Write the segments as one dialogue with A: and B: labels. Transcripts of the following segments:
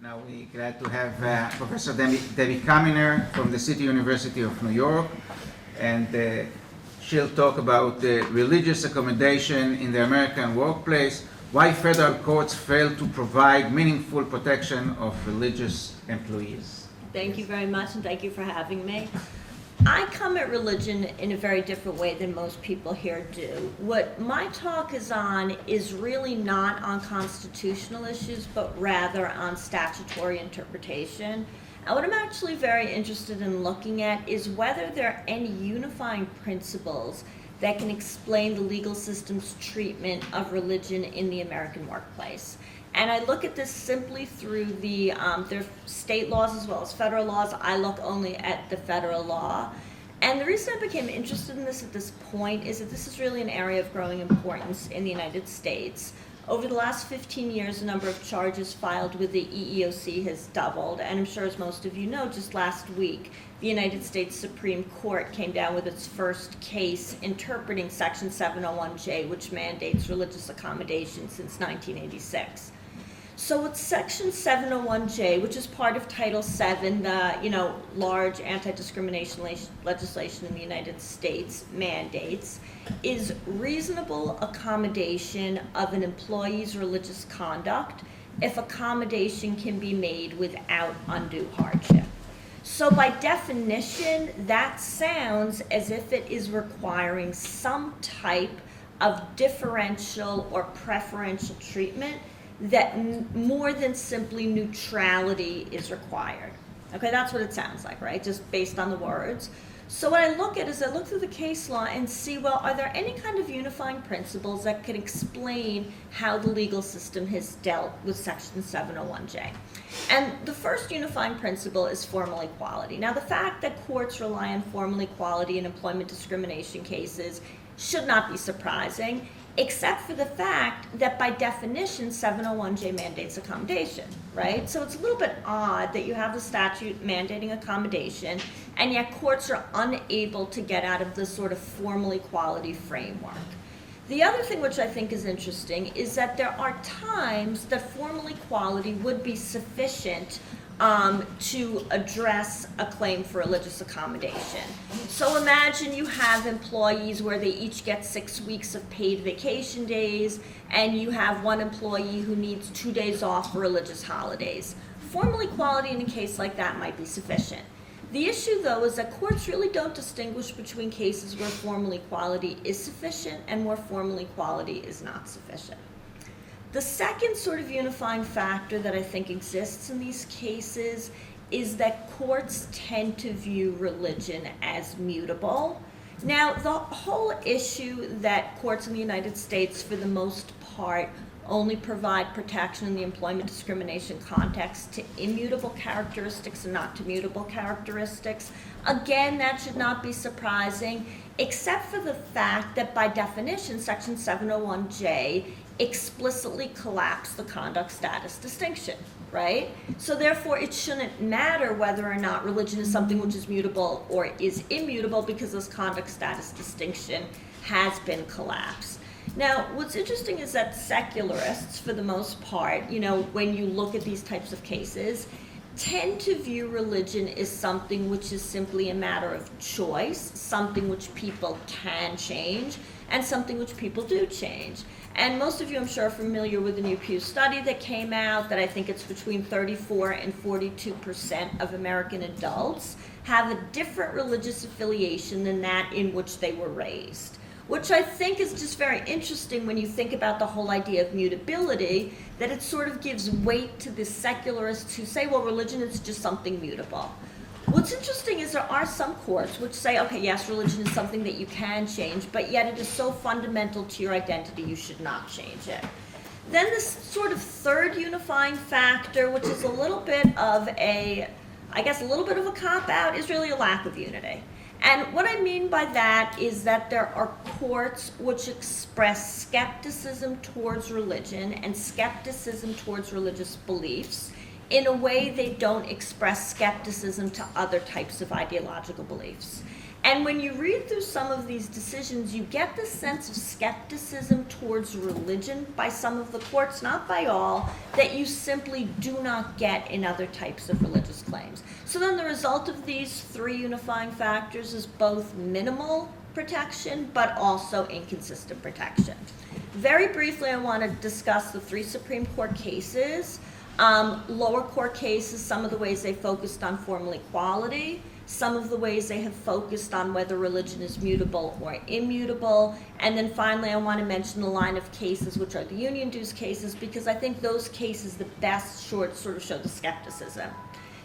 A: Now we're glad to have Professor Debbie Kaminer from the City University of New York, and she'll talk about religious accommodation in the American workplace, why federal courts fail to provide meaningful protection of religious employees.
B: Thank you very much, and thank you for having me. I come at religion in a very different way than most people here do. What my talk is on is really not on constitutional issues, but rather on statutory interpretation. And what I'm actually very interested in looking at is whether there are any unifying principles that can explain the legal system's treatment of religion in the American workplace. And I look at this simply through their state laws as well as federal laws. I look only at the federal law. And the reason I became interested in this at this point is that this is really an area of growing importance in the United States. Over the last 15 years, the number of charges filed with the Eeoc has doubled. And I'm sure, as most of you know, just last week, the United States Supreme Court came down with its first case interpreting Section 701J, which mandates religious accommodation since 1986. So with Section 701J, which is part of Title VII, the large anti-discrimination legislation in the United States mandates, is reasonable accommodation of an employee's religious conduct if accommodation can be made without undue hardship. So by definition, that sounds as if it is requiring some type of differential or preferential treatment that more than simply neutrality is required. Okay, that's what it sounds like, right? Just based on the words. So what I look at is I look through the case law and see, well, are there any kind of unifying principles that can explain how the legal system has dealt with Section 701J? And the first unifying principle is formal equality. Now, the fact that courts rely on formal equality in employment discrimination cases should not be surprising, except for the fact that by definition, 701J mandates accommodation, right? So it's a little bit odd that you have the statute mandating accommodation, and yet courts are unable to get out of this sort of formal equality framework. The other thing which I think is interesting is that there are times that formal equality would be sufficient to address a claim for religious accommodation. So imagine you have employees where they each get 6 weeks of paid vacation days, and you have one employee who needs 2 days off for religious holidays. Formal equality in a case like that might be sufficient. The issue, though, is that courts really don't distinguish between cases where formal equality is sufficient and where formal equality is not sufficient. The second sort of unifying factor that I think exists in these cases is that courts tend to view religion as mutable. Now, the whole issue that courts in the United States, for the most part, only provide protection in the employment discrimination context to immutable characteristics and not to mutable characteristics. Again, that should not be surprising, except for the fact that by definition, Section 701J explicitly collapsed the conduct status distinction, right? So therefore, it shouldn't matter whether or not religion is something which is mutable or is immutable, because this conduct status distinction has been collapsed. Now, what's interesting is that secularists, for the most part, when you look at these types of cases, tend to view religion as something which is simply a matter of choice, something which people can change, and something which people do change. And most of you, I'm sure, are familiar with the new Pew study that came out, that I think it's between 34 and 42% of American adults have a different religious affiliation than that in which they were raised, which I think is just very interesting when you think about the whole idea of mutability, that it sort of gives weight to the secularists who say, well, religion is just something mutable. What's interesting is there are some courts which say, okay, yes, religion is something that you can change, but yet it is so fundamental to your identity you should not change it. Then this sort of third unifying factor, which is a little bit of a cop-out, is really a lack of unity. And what I mean by that is that there are courts which express skepticism towards religion and skepticism towards religious beliefs in a way they don't express skepticism to other types of ideological beliefs. And when you read through some of these decisions, you get the sense of skepticism towards religion by some of the courts, not by all, that you simply do not get in other types of religious claims. So then the result of these three unifying factors is both minimal protection, but also inconsistent protection. Very briefly, I want to discuss the three Supreme Court cases. Lower court cases, some of the ways they focused on formal equality, some of the ways they have focused on whether religion is mutable or immutable, and then finally I want to mention the line of cases which are the union dues cases, because I think those cases the best sort of show the skepticism.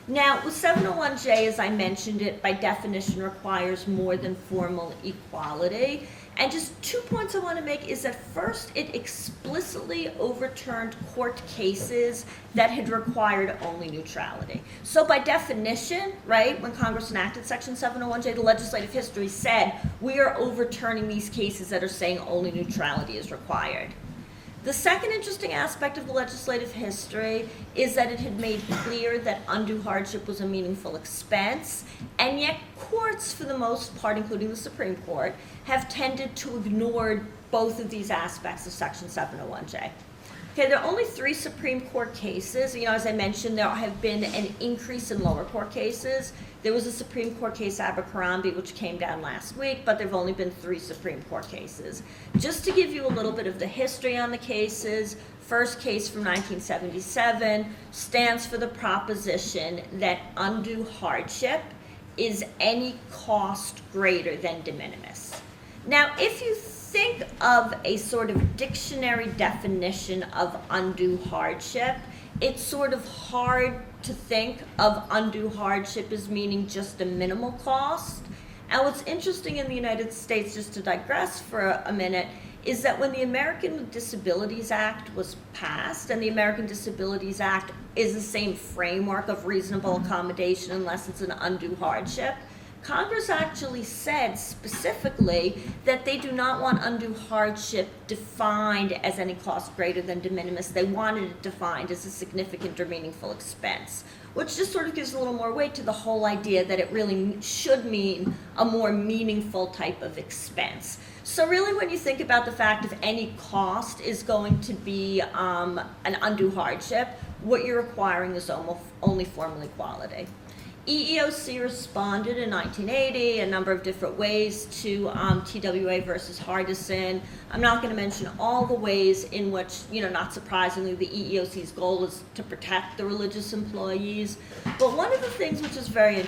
B: Now, with 701J, as I mentioned it, by definition requires more than formal equality. And just 2 points I want to make is that first, it explicitly overturned court cases that had required only neutrality. So by definition, right, when Congress enacted Section 701J, the legislative history said, we are overturning these cases that are saying only neutrality is required. The second interesting aspect of the legislative history is that it had made clear that undue hardship was a meaningful expense, and yet courts, for the most part, including the Supreme Court, have tended to ignore both of these aspects of Section 701J. Okay, there are only 3 Supreme Court cases. You know, as I mentioned, there have been an increase in lower court cases. There was a Supreme Court case, Abercrombie, which came down last week, but there have only been 3 Supreme Court cases. Just to give you a little bit of the history on the cases, first case from 1977 stands for the proposition that undue hardship is any cost greater than de minimis. Now, if you think of a sort of dictionary definition of undue hardship, it's sort of hard to think of undue hardship as meaning just a minimal cost. And what's interesting in the United States, just to digress for a minute, is that when the American Disabilities Act was passed, and the American Disabilities Act is the same framework of reasonable accommodation unless it's an undue hardship, Congress actually said specifically that they do not want undue hardship defined as any cost greater than de minimis. They wanted it defined as a significant or meaningful expense, which just sort of gives a little more weight to the whole idea that it really should mean a more meaningful type of expense. So really, when you think about the fact of any cost is going to be an undue hardship, what you're requiring is only formal equality. Eeoc responded in 1980 a number of different ways to TWA versus Hardison. I'm not going to mention all the ways in which, not surprisingly, the EEOC's goal is to protect the religious employees. But one of the things which is very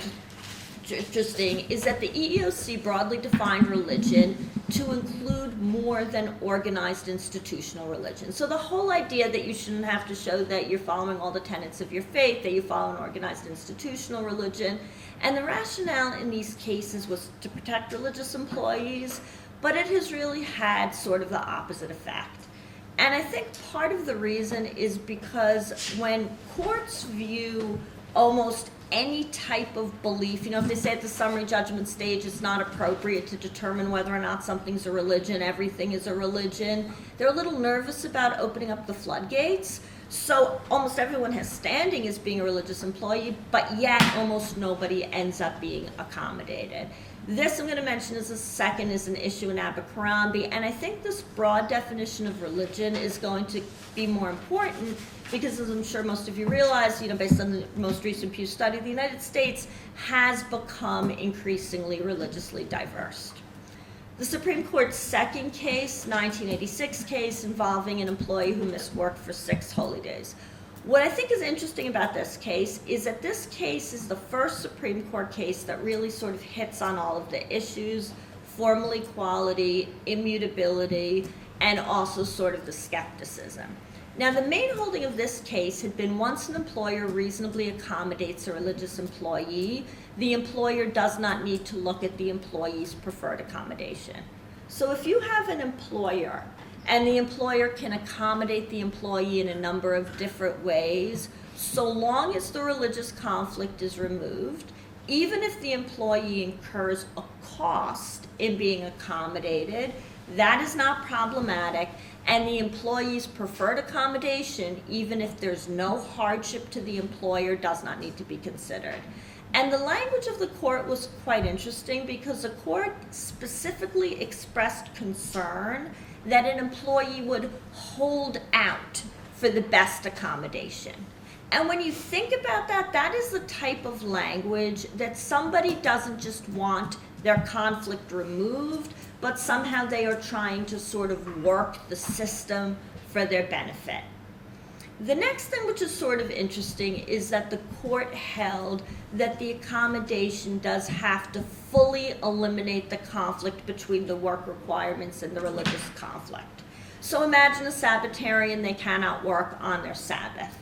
B: interesting is that the EEOC broadly defined religion to include more than organized institutional religion. So the whole idea that you shouldn't have to show that you're following all the tenets of your faith, that you follow an organized institutional religion, and the rationale in these cases was to protect religious employees, but it has really had sort of the opposite effect. And I think part of the reason is because when courts view almost any type of belief, if they say at the summary judgment stage it's not appropriate to determine whether or not something's a religion, everything is a religion, they're a little nervous about opening up the floodgates. So almost everyone has standing as being a religious employee, but yet almost nobody ends up being accommodated. This I'm going to mention as a second is an issue in Abercrombie, and I think this broad definition of religion is going to be more important because, as I'm sure most of you realize, based on the most recent Pew study, the United States has become increasingly religiously diverse. The Supreme Court's second case, 1986 case, involving an employee who missed work for 6 holy days. What I think is interesting about this case is that this case is the first Supreme Court case that really sort of hits on all of the issues, formal equality, immutability, and also sort of the skepticism. Now, the main holding of this case had been once an employer reasonably accommodates a religious employee, the employer does not need to look at the employee's preferred accommodation. So if you have an employer and the employer can accommodate the employee in a number of different ways, so long as the religious conflict is removed, even if the employee incurs a cost in being accommodated, that is not problematic, and the employee's preferred accommodation, even if there's no hardship to the employer, does not need to be considered. And the language of the court was quite interesting because the court specifically expressed concern that an employee would hold out for the best accommodation. And when you think about that, that is the type of language that somebody doesn't just want their conflict removed, but somehow they are trying to sort of work the system for their benefit. The next thing which is sort of interesting is that the court held that the accommodation does have to fully eliminate the conflict between the work requirements and the religious conflict. So imagine a Sabbatarian, they cannot work on their Sabbath.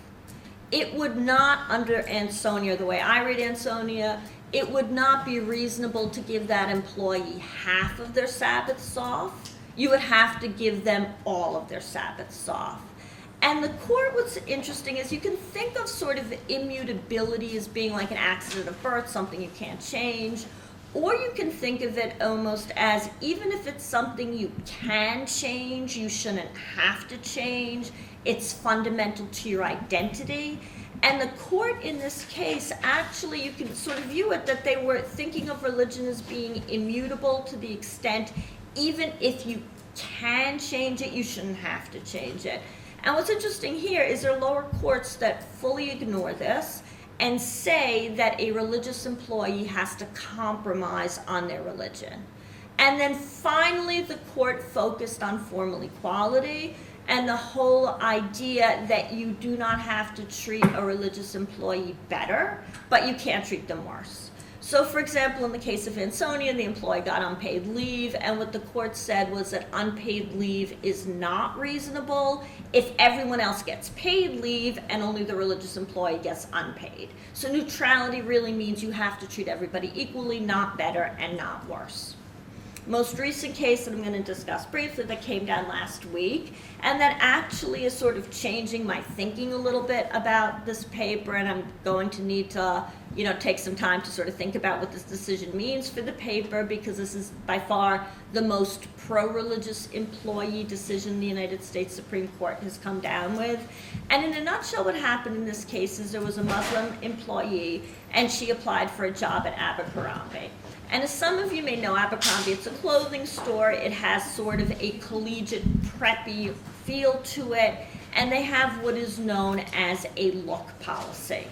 B: It would not, under Ansonia, the way I read Ansonia, it would not be reasonable to give that employee half of their Sabbaths off. You would have to give them all of their Sabbaths off. And the court, what's interesting is you can think of sort of immutability as being like an accident of birth, something you can't change, or you can think of it almost as even if it's something you can change, you shouldn't have to change. It's fundamental to your identity. And the court in this case, actually, you can sort of view it that they were thinking of religion as being immutable to the extent even if you can change it, you shouldn't have to change it. And what's interesting here is there are lower courts that fully ignore this and say that a religious employee has to compromise on their religion. And then finally, the court focused on formal equality and the whole idea that you do not have to treat a religious employee better, but you can't treat them worse. So for example, in the case of Ansonia, the employee got unpaid leave, and what the court said was that unpaid leave is not reasonable if everyone else gets paid leave and only the religious employee gets unpaid. So neutrality really means you have to treat everybody equally, not better and not worse. Most recent case that I'm going to discuss briefly that came down last week, and that actually is sort of changing my thinking a little bit about this paper, and I'm going to need to, take some time to sort of think about what this decision means for the paper, because this is by far the most pro-religious employee decision the United States Supreme Court has come down with. And in a nutshell, what happened in this case is there was a Muslim employee, and she applied for a job at Abercrombie. And as some of you may know, Abercrombie, it's a clothing store. It has sort of a collegiate, preppy feel to it, and they have what is known as a look policy.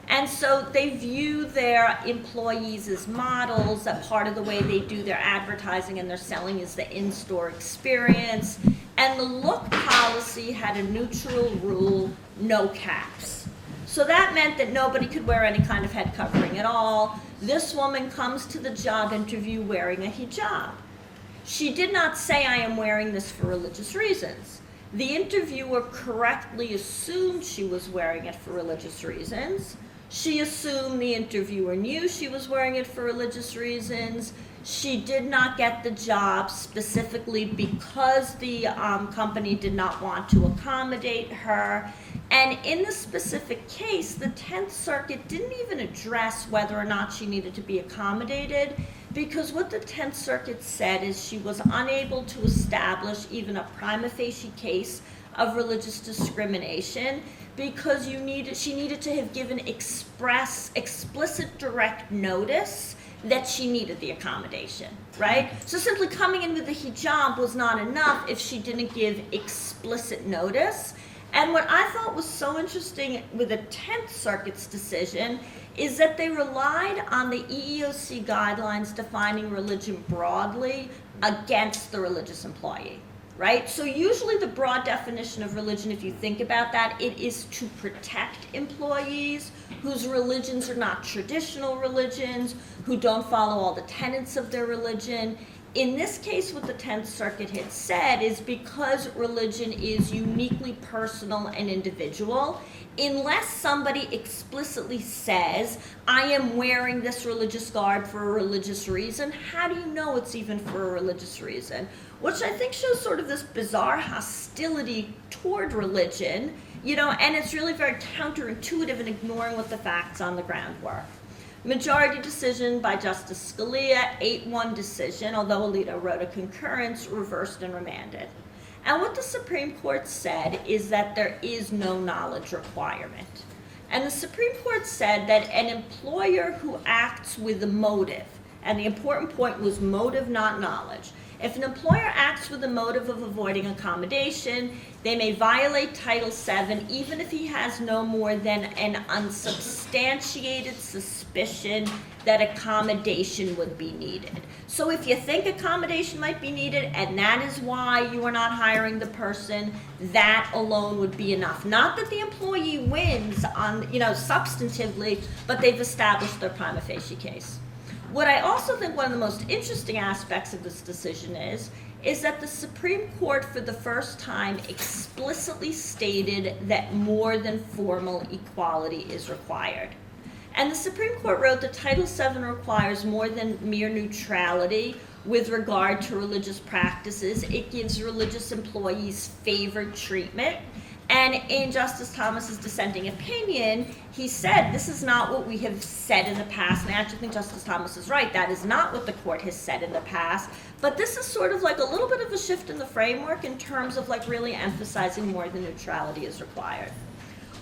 B: And so they view their employees as models, that part of the way they do their advertising and their selling is the in-store experience. And the look policy had a neutral rule, no caps. So that meant that nobody could wear any kind of head covering at all. This woman comes to the job interview wearing a hijab. She did not say, I am wearing this for religious reasons. The interviewer correctly assumed she was wearing it for religious reasons. She assumed the interviewer knew she was wearing it for religious reasons. She did not get the job specifically because the company did not want to accommodate her. And in the specific case, the 10th Circuit didn't even address whether or not she needed to be accommodated, because what the 10th Circuit said is she was unable to establish even a prima facie case of religious discrimination because she needed to have given explicit direct notice that she needed the accommodation, right? So simply coming in with the hijab was not enough if she didn't give explicit notice. And what I thought was so interesting with the 10th Circuit's decision is that they relied on the EEOC guidelines defining religion broadly against the religious employee, right? So usually the broad definition of religion, if you think about that, it is to protect employees whose religions are not traditional religions, who don't follow all the tenets of their religion. In this case, what the 10th Circuit had said is because religion is uniquely personal and individual, unless somebody explicitly says, I am wearing this religious garb for a religious reason, how do you know it's even for a religious reason? Which I think shows sort of this bizarre hostility toward religion, and it's really very counterintuitive in ignoring what the facts on the ground were. Majority decision by Justice Scalia, 8-1 decision, although Alito wrote a concurrence, reversed and remanded. And what the Supreme Court said is that there is no knowledge requirement. And the Supreme Court said that an employer who acts with a motive, and the important point was motive, not knowledge. If an employer acts with the motive of avoiding accommodation, they may violate Title VII even if he has no more than an unsubstantiated suspicion that accommodation would be needed. So if you think accommodation might be needed and that is why you are not hiring the person, that alone would be enough. Not that the employee wins on, substantively, but they've established their prima facie case. What I also think one of the most interesting aspects of this decision is that the Supreme Court for the first time explicitly stated that more than formal equality is required. And the Supreme Court wrote that Title VII requires more than mere neutrality with regard to religious practices. It gives religious employees favored treatment. And in Justice Thomas's dissenting opinion, he said, this is not what we have said in the past. And I actually think Justice Thomas is right. That is not what the court has said in the past. But this is sort of like a little bit of a shift in the framework in terms of like really emphasizing more than neutrality is required.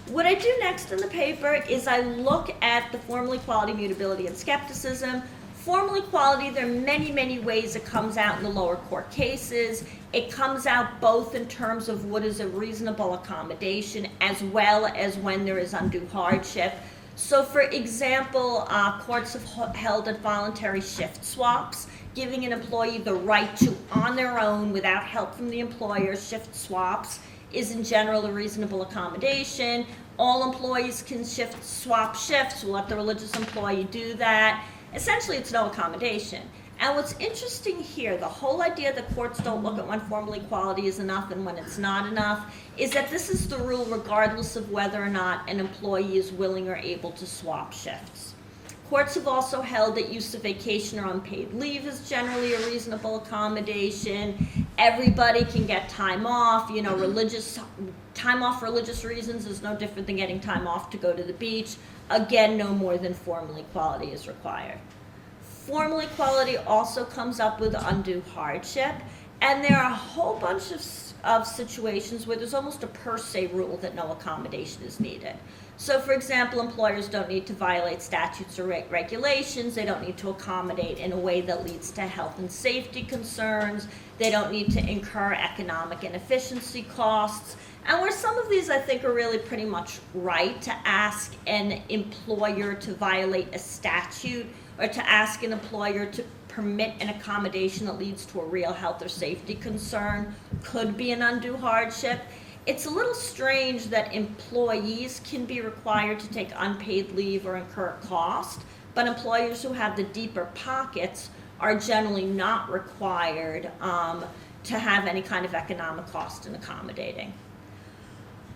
B: What I do next in the paper is I look at the formal equality, mutability, and skepticism. Formal equality, there are many, many ways it comes out in the lower court cases. It comes out both in terms of what is a reasonable accommodation as well as when there is undue hardship. So for example, courts have held that voluntary shift swaps, giving an employee the right to, on their own, without help from the employer, shift swaps, is in general a reasonable accommodation. All employees can swap shifts. We'll let the religious employee do that. Essentially, it's no accommodation. And what's interesting here, the whole idea that courts don't look at when formal equality is enough and when it's not enough, is that this is the rule regardless of whether or not an employee is willing or able to swap shifts. Courts have also held that use of vacation or unpaid leave is generally a reasonable accommodation. Everybody can get time off. Time off for religious reasons is no different than getting time off to go to the beach. Again, no more than formal equality is required. Formal equality also comes up with undue hardship, and there are a whole bunch of situations where there's almost a per se rule that no accommodation is needed. So for example, employers don't need to violate statutes or regulations. They don't need to accommodate in a way that leads to health and safety concerns. They don't need to incur economic inefficiency costs. And where some of these I think are really pretty much right, to ask an employer to violate a statute or to ask an employer to permit an accommodation that leads to a real health or safety concern could be an undue hardship. It's a little strange that employees can be required to take unpaid leave or incur cost, but employers who have the deeper pockets are generally not required to have any kind of economic cost in accommodating.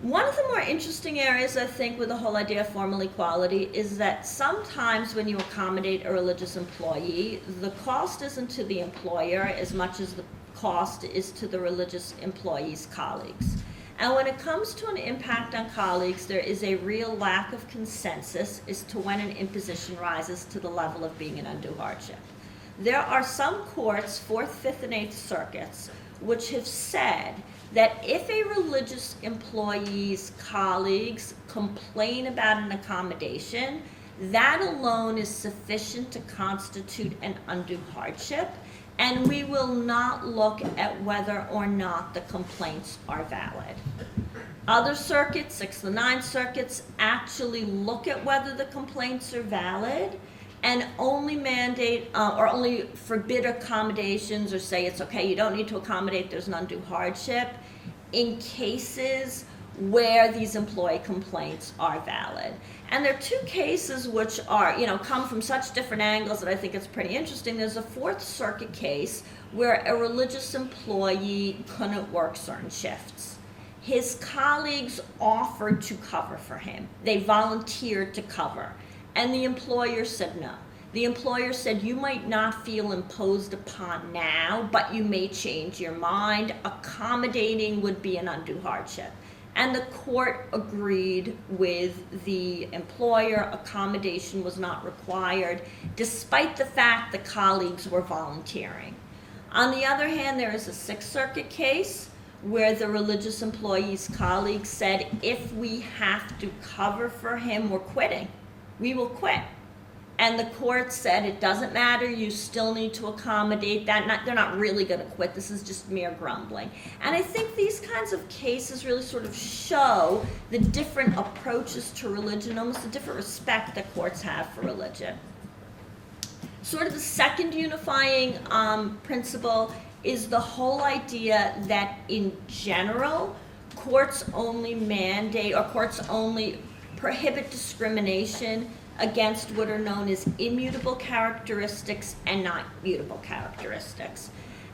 B: One of the more interesting areas, I think, with the whole idea of formal equality is that sometimes when you accommodate a religious employee, the cost isn't to the employer as much as the cost is to the religious employee's colleagues. And when it comes to an impact on colleagues, there is a real lack of consensus as to when an imposition rises to the level of being an undue hardship. There are some courts, 4th, 5th, and 8th circuits, which have said that if a religious employee's colleagues complain about an accommodation, that alone is sufficient to constitute an undue hardship, and we will not look at whether or not the complaints are valid. Other circuits, 6th and 9th circuits, actually look at whether the complaints are valid and only mandate or only forbid accommodations or say it's okay, you don't need to accommodate, there's an undue hardship, in cases where these employee complaints are valid. And there are two cases which are, come from such different angles that I think it's pretty interesting. There's a 4th Circuit case where a religious employee couldn't work certain shifts. His colleagues offered to cover for him. They volunteered to cover. And the employer said no. The employer said, you might not feel imposed upon now, but you may change your mind. Accommodating would be an undue hardship. And the court agreed with the employer. Accommodation was not required, despite the fact the colleagues were volunteering. On the other hand, there is a 6th Circuit case where the religious employee's colleague said, if we have to cover for him, we're quitting. We will quit. And the court said, it doesn't matter, you still need to accommodate that. They're not really going to quit, this is just mere grumbling. And I think these kinds of cases really sort of show the different approaches to religion, almost the different respect that courts have for religion. Sort of the second unifying principle is the whole idea that in general, courts only mandate, or courts only prohibit discrimination against what are known as immutable characteristics and not mutable characteristics.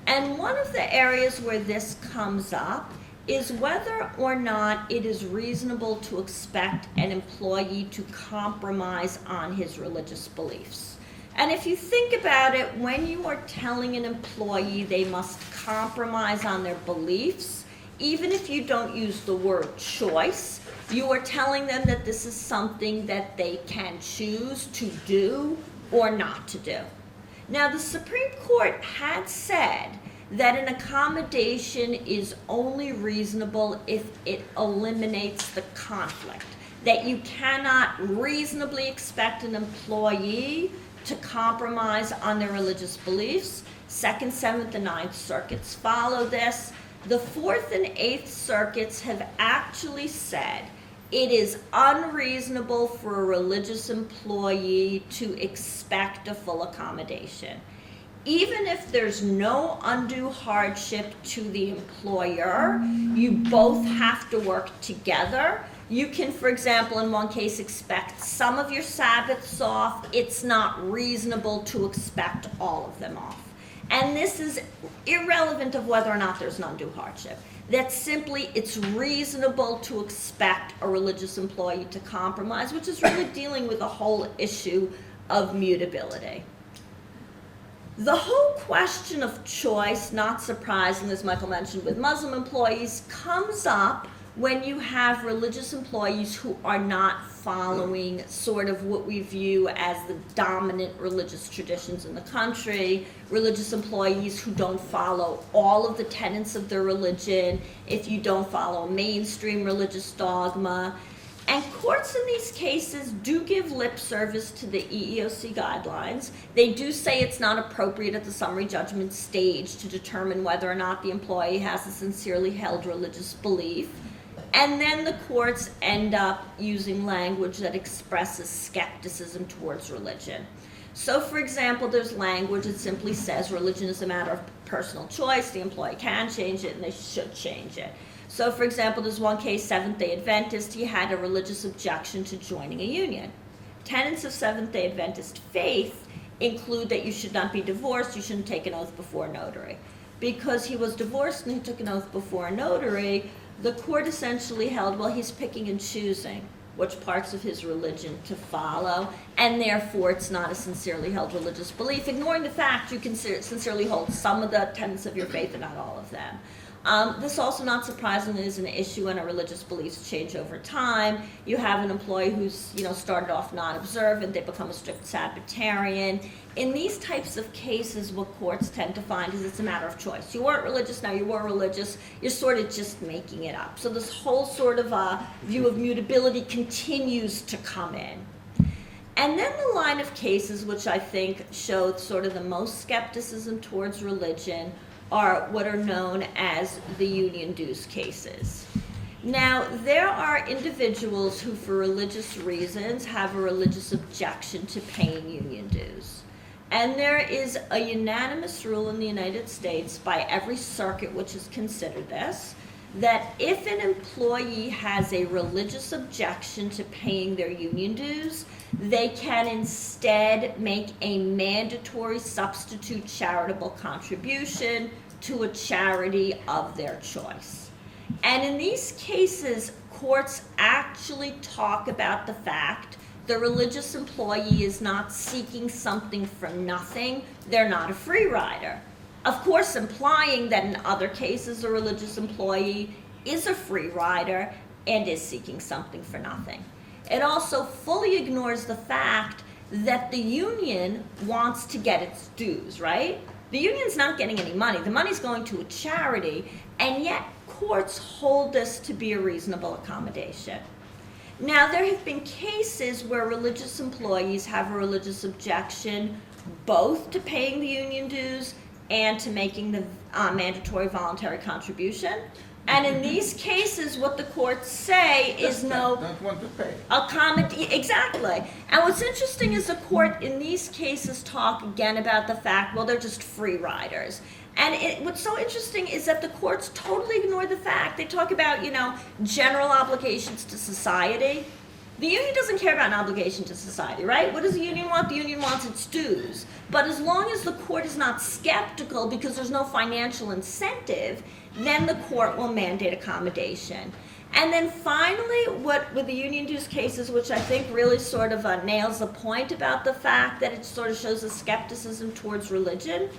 B: And one of the areas where this comes up is whether or not it is reasonable to expect an employee to compromise on his religious beliefs. And if you think about it, when you are telling an employee they must compromise on their beliefs, even if you don't use the word choice, you are telling them that this is something that they can choose to do or not to do. Now, the Supreme Court had said that an accommodation is only reasonable if it eliminates the conflict, that you cannot reasonably expect an employee to compromise on their religious beliefs. Second, Seventh, and Ninth Circuits follow this. The Fourth and Eighth Circuits have actually said it is unreasonable for a religious employee to expect a full accommodation. Even if there's no undue hardship to the employer, you both have to work together. You can, for example, in one case expect some of your Sabbaths off. It's not reasonable to expect all of them off. And this is irrelevant of whether or not there's an undue hardship. That simply, it's reasonable to expect a religious employee to compromise, which is really dealing with the whole issue of mutability. The whole question of choice, not surprisingly, as Michael mentioned, with Muslim employees, comes up when you have religious employees who are not following sort of what we view as the dominant religious traditions in the country, religious employees who don't follow all of the tenets of their religion, if you don't follow mainstream religious dogma. And courts in these cases do give lip service to the EEOC guidelines. They do say it's not appropriate at the summary judgment stage to determine whether or not the employee has a sincerely held religious belief. And then the courts end up using language that expresses skepticism towards religion. So, for example, there's language that simply says religion is a matter of personal choice, the employee can change it, and they should change it. So, for example, there's one case, Seventh-day Adventist, he had a religious objection to joining a union. Tenets of Seventh-day Adventist faith include that you should not be divorced, you shouldn't take an oath before a notary. Because he was divorced and he took an oath before a notary, the court essentially held, well, he's picking and choosing which parts of his religion to follow, and therefore it's not a sincerely held religious belief, ignoring the fact you can sincerely hold some of the tenets of your faith and not all of them. This also, not surprisingly, is an issue when our religious beliefs change over time. You have an employee who's, started off non-observant, they become a strict Sabbatarian. In these types of cases, what courts tend to find is it's a matter of choice. You weren't religious, now you were religious, you're sort of just making it up. So this whole sort of view of mutability continues to come in. And then the line of cases which I think showed sort of the most skepticism towards religion are what are known as the union dues cases. Now, there are individuals who, for religious reasons, have a religious objection to paying union dues. And there is a unanimous rule in the United States by every circuit which has considered this, that if an employee has a religious objection to paying their union dues, they can instead make a mandatory substitute charitable contribution to a charity of their choice. And in these cases, courts actually talk about the fact the religious employee is not seeking something for nothing. They're not a free rider. Of course, implying that in other cases, a religious employee is a free rider and is seeking something for nothing. It also fully ignores the fact that the union wants to get its dues, right? The union's not getting any money. The money's going to a charity, and yet courts hold this to be a reasonable accommodation. Now, there have been cases where religious employees have a religious objection both to paying the union dues and to making the mandatory voluntary contribution. And in these cases, what the courts say is no.
A: Don't want to pay.
B: Exactly. And what's interesting is the court in these cases talk again about the fact, well, they're just free riders. And what's so interesting is that the courts totally ignore the fact. They talk about, general obligations to society. The union doesn't care about an obligation to society, right? What does the union want? The union wants its dues. But as long as the court is not skeptical because there's no financial incentive, then the court will mandate accommodation. And then finally, what with the union dues cases, which I think really sort of nails the point about the fact that it sort of shows a skepticism towards religion,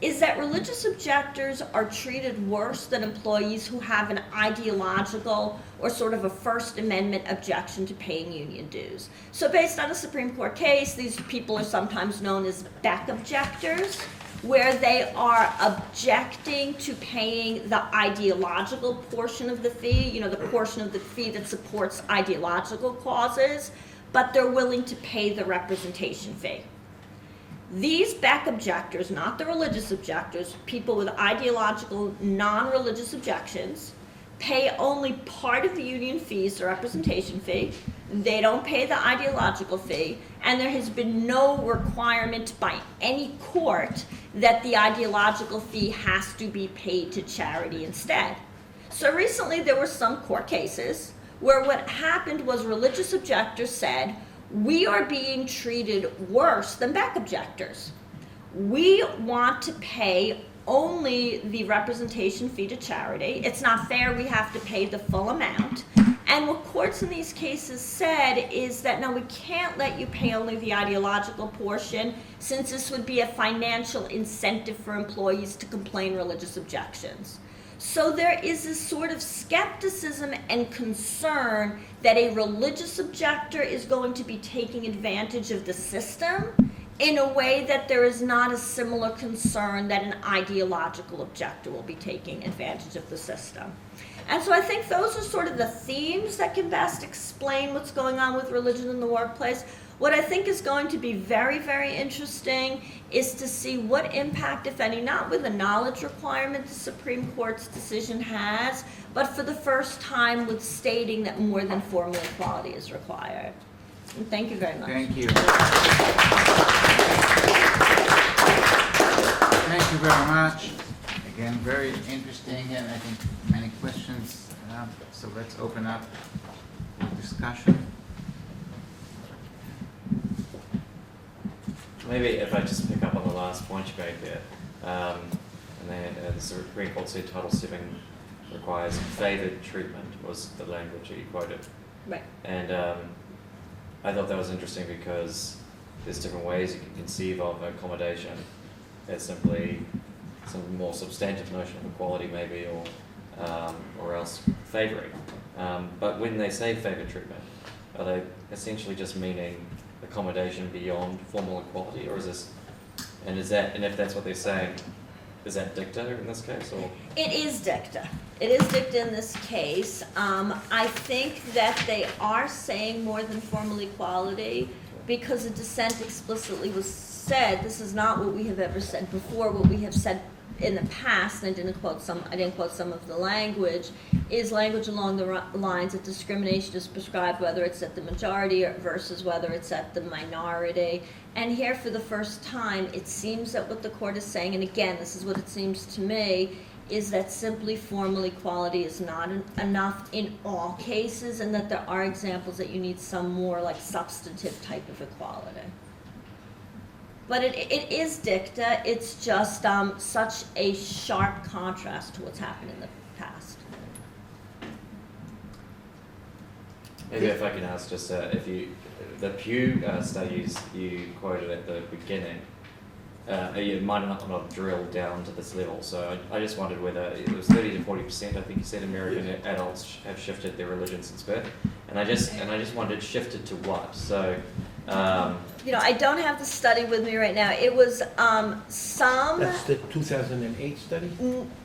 B: is that religious objectors are treated worse than employees who have an ideological or sort of a First Amendment objection to paying union dues. So based on a Supreme Court case, these people are sometimes known as Beck objectors, where they are objecting to paying the ideological portion of the fee, the portion of the fee that supports ideological causes, but they're willing to pay the representation fee. These Beck objectors, not the religious objectors, people with ideological, non-religious objections, pay only part of the union fees, the representation fee. They don't pay the ideological fee, and there has been no requirement by any court that the ideological fee has to be paid to charity instead. So recently there were some court cases where what happened was religious objectors said, we are being treated worse than Beck objectors. We want to pay only the representation fee to charity. It's not fair, we have to pay the full amount. And what courts in these cases said is that, no, we can't let you pay only the ideological portion, since this would be a financial incentive for employees to complain religious objections. So there is this sort of skepticism and concern that a religious objector is going to be taking advantage of the system in a way that there is not a similar concern that an ideological objector will be taking advantage of the system. And so I think those are sort of the themes that can best explain what's going on with religion in the workplace. What I think is going to be very, very interesting is to see what impact, if any, not with the knowledge requirement the Supreme Court's decision has, but for the first time with stating that more than formal equality is required. And thank you very much.
A: Thank you. Thank you very much. Again, very interesting, and I think many questions. So let's open up the discussion.
C: Maybe if I just pick up on the last point you made there, and then the Supreme Court said Title VII requires favoured treatment was the language that you quoted.
B: Right.
C: And I thought that was interesting because there's different ways you can conceive of accommodation. There's simply some more substantive notion of equality maybe, or else favouring. But when they say favoured treatment, are they essentially just meaning accommodation beyond formal equality, or is this, and if that's what they're saying, is that dicta in this case, or?
B: It is dicta. It is dicta in this case. I think that they are saying more than formal equality because the dissent explicitly was said, this is not what we have ever said before. What we have said in the past, and I didn't quote some of the language, is language along the lines that discrimination is prescribed whether it's at the majority versus whether it's at the minority. And here, for the first time, it seems that what the court is saying, and again, this is what it seems to me, is that simply formal equality is not enough in all cases, and that there are examples that you need some more like substantive type of equality. But it is dicta. It's just such a sharp contrast to what's happened in the past.
C: Maybe if I can ask just if the Pew studies you quoted at the beginning, you might not drill down to this level. So I just wondered whether it was 30 to 40%. I think you said American adults have shifted their religion since birth, and I just wondered shifted to what. So
B: You know, I don't have the study with me right now. It was some.
D: That's the 2008 study?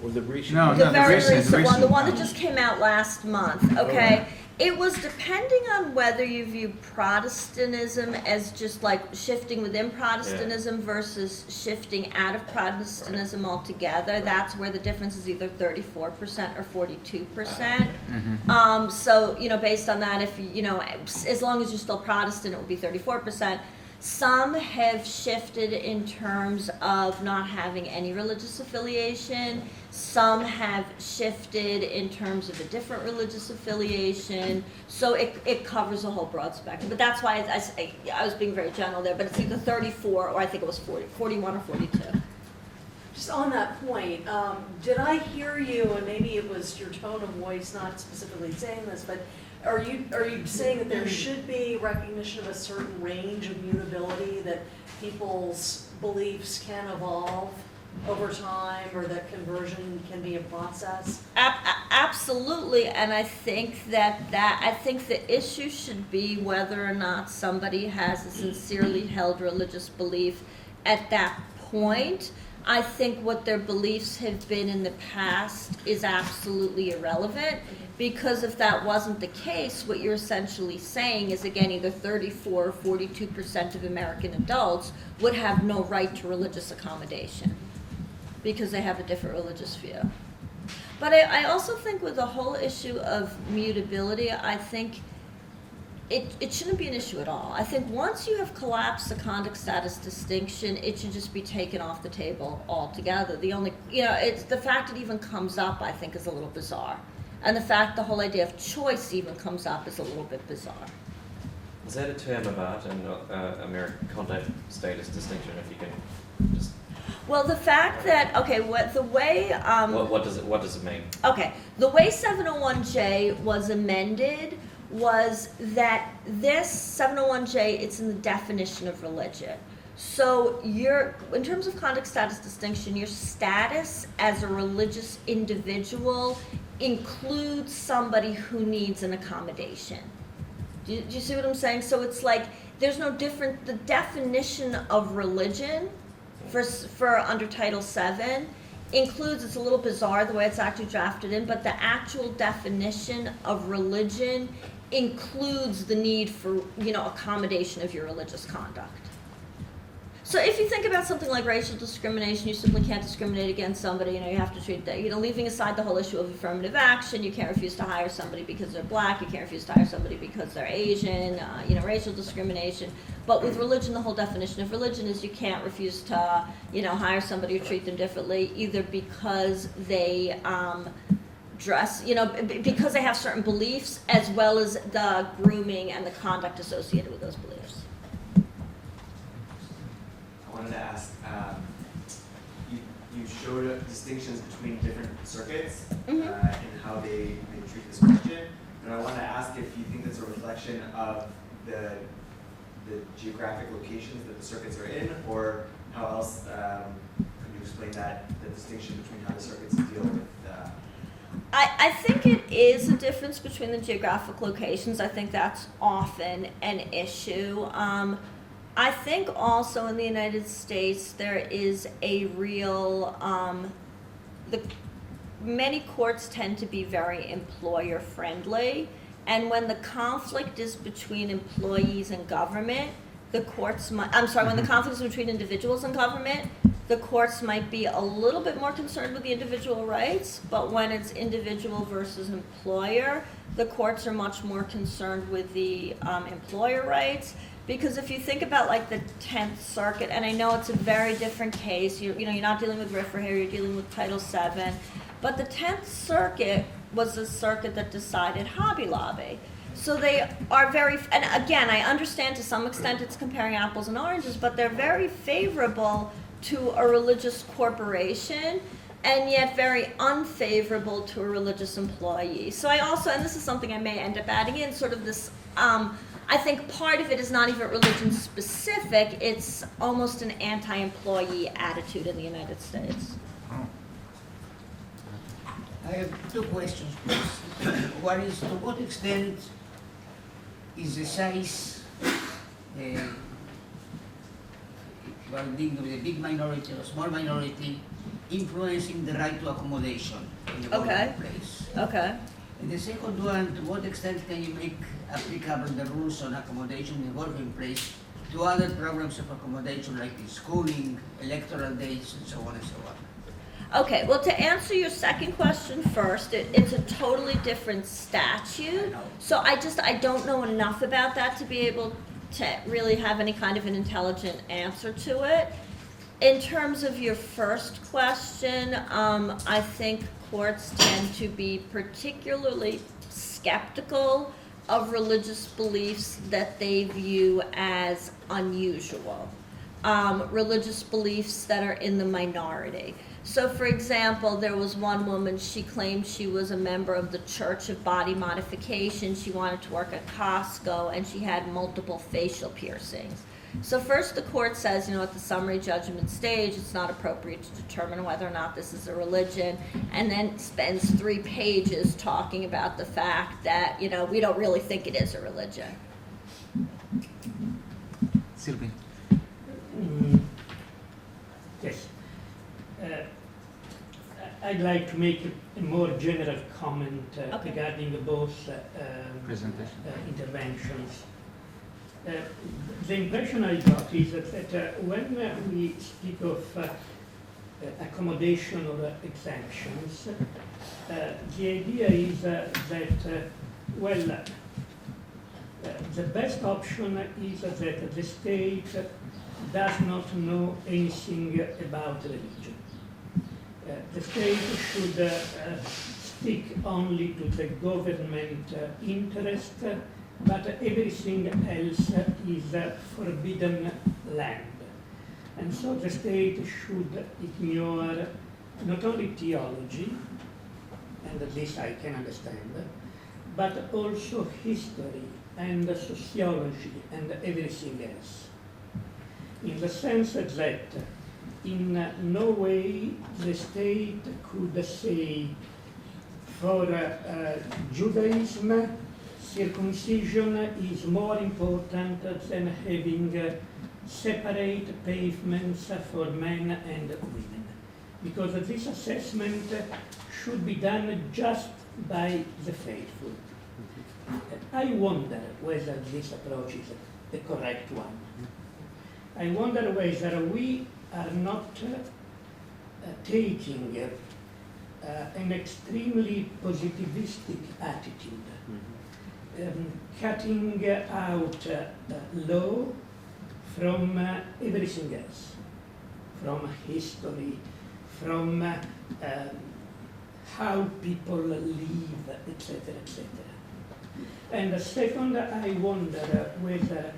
D: Or the recent?
A: No,
B: The
A: the
B: very
A: recent
B: recent one, the one that
A: one.
B: just came out last month, okay? It was depending on whether you view Protestantism as just like shifting within Protestantism versus shifting out of Protestantism altogether. That's where the difference is either 34% or 42%. So, you know, based on that, if, you know, as long as you're still Protestant, it would be 34%. Some have shifted in terms of not having any religious affiliation. Some have shifted in terms of a different religious affiliation. So it covers a whole broad spectrum. But that's why I was being very general there. But it's either 34 or I think it was 41 or 42.
E: Just on that point, did I hear you, and maybe it was your tone of voice, not specifically saying this, but are you saying that there should be recognition of a certain range of mutability, that people's beliefs can evolve over time, or that conversion can be a process?
B: Absolutely, and I think I think the issue should be whether or not somebody has a sincerely held religious belief at that point. I think what their beliefs have been in the past is absolutely irrelevant, because if that wasn't the case, what you're essentially saying is, again, either 34 or 42% of American adults would have no right to religious accommodation because they have a different religious view. But I also think with the whole issue of mutability, I think it shouldn't be an issue at all. I think once you have collapsed the conduct status distinction, it should just be taken off the table altogether. The only, you know, it's the fact it even comes up, I think, is a little bizarre. And the fact the whole idea of choice even comes up is a little bit bizarre.
C: Is that a term of art in American conduct status distinction, if you can just...
B: Well, the fact that, okay, what
C: does it mean?
B: Okay, the way 701J was amended was that this 701J, it's in the definition of religion. So in terms of conduct status distinction, your status as a religious individual includes somebody who needs an accommodation. Do you see what I'm saying? So it's like, there's no different, the definition of religion for under Title VII includes, it's a little bizarre the way it's actually drafted in, but the actual definition of religion includes the need for, you know, accommodation of your religious conduct. So if you think about something like racial discrimination, you simply can't discriminate against somebody, you know, you have to treat that, you know, leaving aside the whole issue of affirmative action, you can't refuse to hire somebody because they're black, you can't refuse to hire somebody because they're Asian, you know, racial discrimination. But with religion, the whole definition of religion is you can't refuse to, you know, hire somebody or treat them differently, either because they, dress, you know, because they have certain beliefs, as well as the grooming and the conduct associated with those beliefs.
F: I wanted to ask, you showed distinctions between different circuits and how they treat this question, and I wanted to ask if you think that's a reflection of the geographic locations that the circuits are in, or how else could you explain that, the distinction between how the circuits deal with
B: I think it is a difference between the geographic locations. I think that's often an issue. I think also in the United States there is a real, many courts tend to be very employer friendly, and when the conflict is between employees and government, the courts might, when the conflict is between individuals and government, the courts might be a little bit more concerned with the individual rights, but when it's individual versus employer, the courts are much more concerned with the employer rights. Because if you think about like the 10th Circuit, and I know it's a very different case, you know, you're not dealing with RFRA here, you're dealing with Title VII, but the 10th Circuit was the circuit that decided Hobby Lobby. So they are very, and again, I understand to some extent it's comparing apples and oranges, but they're very favorable to a religious corporation, and yet very unfavorable to a religious employee. So I also, and this is something I may end up adding in, sort of this, I think part of it is not even religion specific, it's almost an anti-employee attitude in the United States.
G: I have two questions, please. One is, to what extent is the size you are dealing with a big minority or a small minority influencing the right to accommodation in the
B: Okay.
G: workplace.
B: Okay.
G: And the second one, to what extent can you make applicable the rules on accommodation in the working place to other programs of accommodation like the schooling, electoral dates, and so on and so on?
B: Okay, well, to answer your second question first, it's a totally different statute.
G: I know.
B: So I don't know enough about that to be able to really have any kind of an intelligent answer to it. In terms of your first question, I think courts tend to be particularly skeptical of religious beliefs that they view as unusual. Religious beliefs that are in the minority. So, for example, there was one woman, she claimed she was a member of the Church of Body Modification. She wanted to work at Costco, and she had multiple facial piercings. So first the court says, at the summary judgment stage, it's not appropriate to determine whether or not this is a religion, and then spends 3 pages talking about the fact that, we don't really think it is a religion.
A: Sylvie.
H: Yes. I'd like to make a more general comment
B: Okay.
H: regarding both
A: Presentation.
H: interventions. The impression I got is that when we speak of accommodation or exemptions, the idea is that, the best option is that the state does not know anything about religion. The state should stick only to the government interest, but everything else is forbidden land. And so the state should ignore not only theology, and this I can understand, but also history and sociology and everything else. In the sense that in no way the state could say for Judaism, circumcision is more important than having separate pavements for men and women. Because this assessment should be done just by the faithful. I wonder whether this approach is the correct one. I wonder whether we are not taking an extremely positivistic attitude, cutting out law from everything else, from history, from how people live, etc., etc. And second, I wonder whether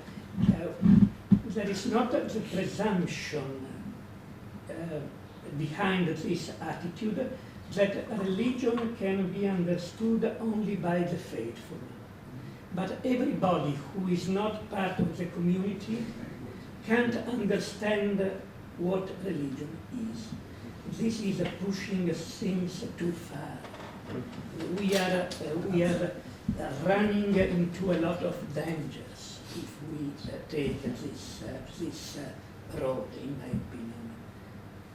H: there is not the presumption behind this attitude that religion can be understood only by the faithful. But everybody who is not part of the community can't understand what religion is. This is pushing things too far. We are running into a lot of dangers if we take this road, in my opinion.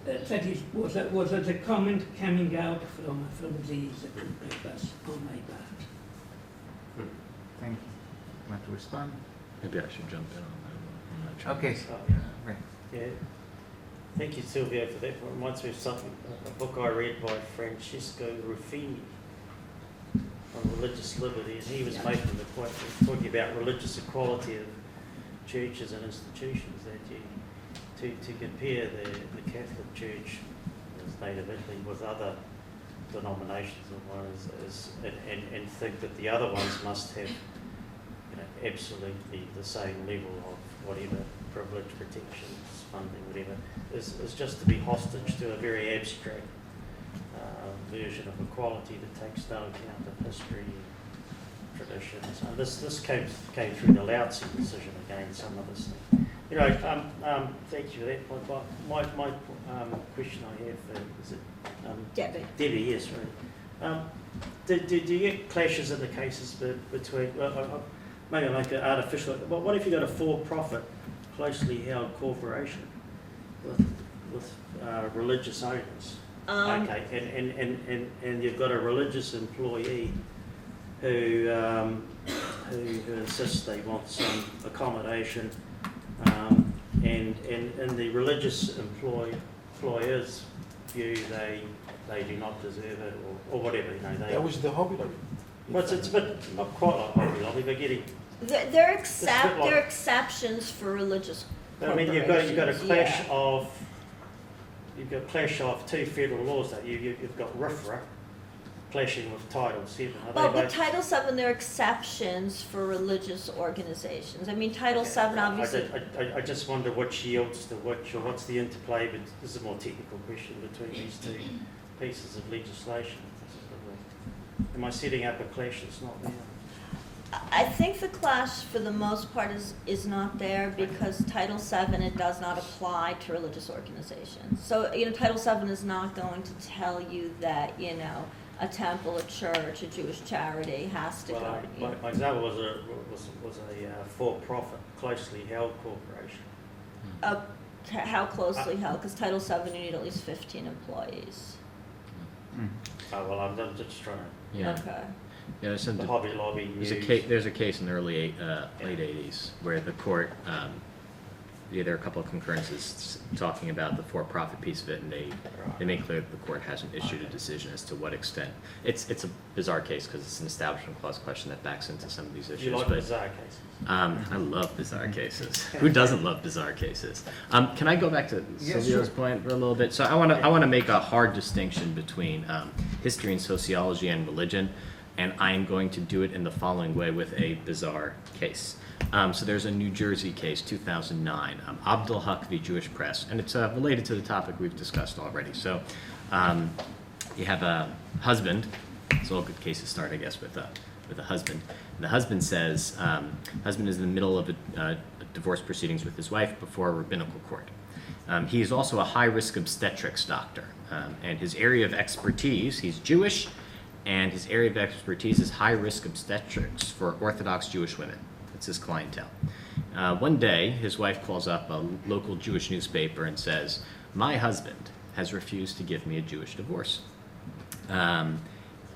H: That was the comment coming out from these two papers on my part.
A: Thank you. Want to respond?
I: Maybe I should jump in on that one.
A: Okay. Right.
J: Yeah. Thank you, Silvio, for that. It reminds me of something, a book I read by Francesco Ruffini on religious liberty, and he was making the point, he was talking about religious equality of churches and institutions, that to compare the Catholic Church as native Italy with other denominations and think that the other ones must have absolutely the same level of whatever privilege, protections, funding, whatever, is just to be hostage to a very abstract version of equality that takes no account of history, traditions. And this came through the Lautsi decision again, some of this thing. Thank you for that. My question I have is it Debbie, yes, right. Do you get clashes in the cases between? maybe I make it artificial, but what if you got a for-profit, closely held corporation with religious owners? Okay, and you've got a religious employee who insists they want some accommodation, and the religious employers view they do not deserve it, or whatever, you know.
D: That was the Hobby Lobby.
J: Well, it's a bit, not quite like Hobby Lobby, but getting.
B: There are exceptions for religious
J: I
B: corporations.
J: mean, you've got a clash
B: yeah.
J: of. You've got a clash of two federal laws that you've got RFRA clashing with Title VII.
B: Well, with Title VII, there are exceptions for religious organizations. I mean, Title VII obviously.
J: I just wonder what yields to which, or what's the interplay, but this is a more technical question between these two pieces of legislation. Am I setting up a clash that's not there?
B: I think the clash, for the most part, is not there because Title VII, it does not apply to religious organizations. So, you know, Title VII is not going to tell you that, you know, a temple, a church, a Jewish charity has to go.
J: My example was a for-profit, closely held corporation.
B: How closely held? Because Title VII, you need at least 15 employees.
J: Oh, well, I'm just trying to.
I: Yeah.
B: Okay.
I: Yeah,
J: The Hobby Lobby.
I: there's a case in the early late 80s where the court, there are a couple of concurrences talking about the for-profit piece of it, and they make clear that the court hasn't issued a decision as to what extent. It's a bizarre case because it's an establishment clause question that backs into some of these issues.
J: You like bizarre cases?
I: I love bizarre cases. Who doesn't love bizarre cases? Can I go back to Silvio's point for a little bit? So I want to make a hard distinction between history and sociology and religion, and I am going to do it in the following way with a bizarre case. So there's a New Jersey case, 2009, Abdul Haq v. Jewish Press, and it's related to the topic we've discussed already. So you have a husband. So all good cases start, I guess, with a husband. And the husband says, husband is in the middle of a divorce proceedings with his wife before a rabbinical court. He is also a high-risk obstetrics doctor, and his area of expertise, he's Jewish, and his area of expertise is high-risk obstetrics for Orthodox Jewish women. That's his clientele. One day, his wife calls up a local Jewish newspaper and says, "My husband has refused to give me a Jewish divorce.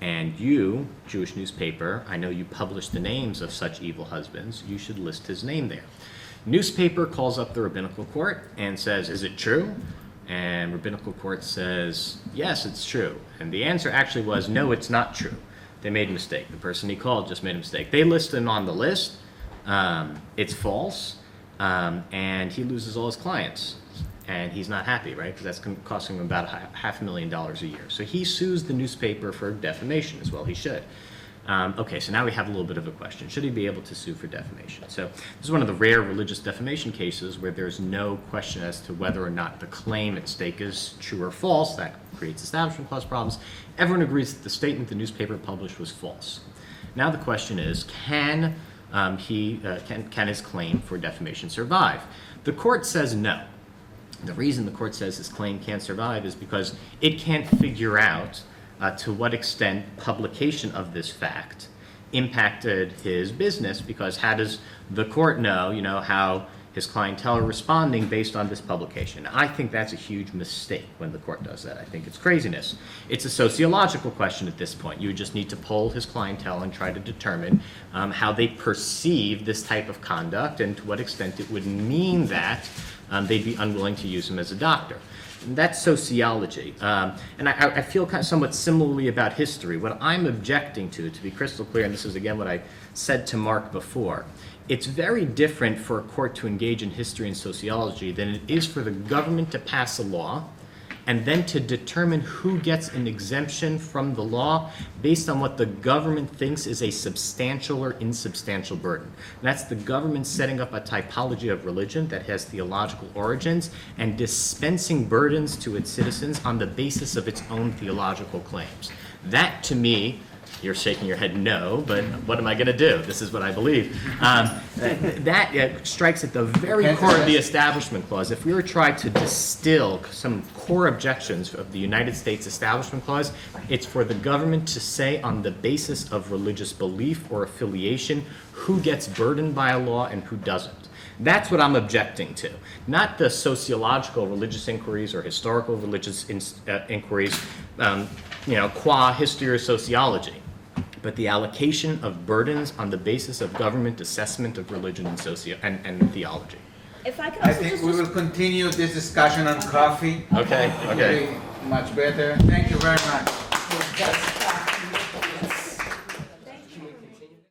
I: And you, Jewish newspaper, I know you publish the names of such evil husbands. You should list his name there." Newspaper calls up the rabbinical court and says, "Is it true?" And rabbinical court says, "Yes, it's true." And the answer actually was, "No, it's not true. They made a mistake. The person he called just made a mistake. They list him on the list. It's false. And he loses all his clients. And he's not happy, right? Because that's costing him about $500,000 a year. So he sues the newspaper for defamation as well. He should. Okay, so now we have a little bit of a question. Should he be able to sue for defamation? So this is one of the rare religious defamation cases where there's no question as to whether or not the claim at stake is true or false. That creates establishment clause problems. Everyone agrees that the statement the newspaper published was false. Now the question is, can his claim for defamation survive? The court says no. The reason the court says his claim can't survive is because it can't figure out to what extent publication of this fact impacted his business, because how does the court know, how his clientele are responding based on this publication? I think that's a huge mistake when the court does that. I think it's craziness. It's a sociological question at this point. You just need to poll his clientele and try to determine how they perceive this type of conduct and to what extent it would mean that they'd be unwilling to use him as a doctor. And that's sociology. And I feel kind of somewhat similarly about history. What I'm objecting to be crystal clear, and this is again what I said to Mark before, it's very different for a court to engage in history and sociology than it is for the government to pass a law and then to determine who gets an exemption from the law based on what the government thinks is a substantial or insubstantial burden. And that's the government setting up a typology of religion that has theological origins and dispensing burdens to its citizens on the basis of its own theological claims. That, to me, You're shaking your head no, but what am I going to do? This is what I believe. That strikes at the very core of the Establishment Clause. If we were trying to distill some core objections of the United States Establishment Clause, it's for the government to say on the basis of religious belief or affiliation who gets burdened by a law and who doesn't. That's what I'm objecting to, not the sociological religious inquiries or historical religious inquiries, qua history or sociology, but the allocation of burdens on the basis of government assessment of religion and theology.
B: If I could
A: I
B: also
A: think
B: just
A: we will continue this discussion on coffee.
I: Okay.
A: It will be much better. Thank you very much.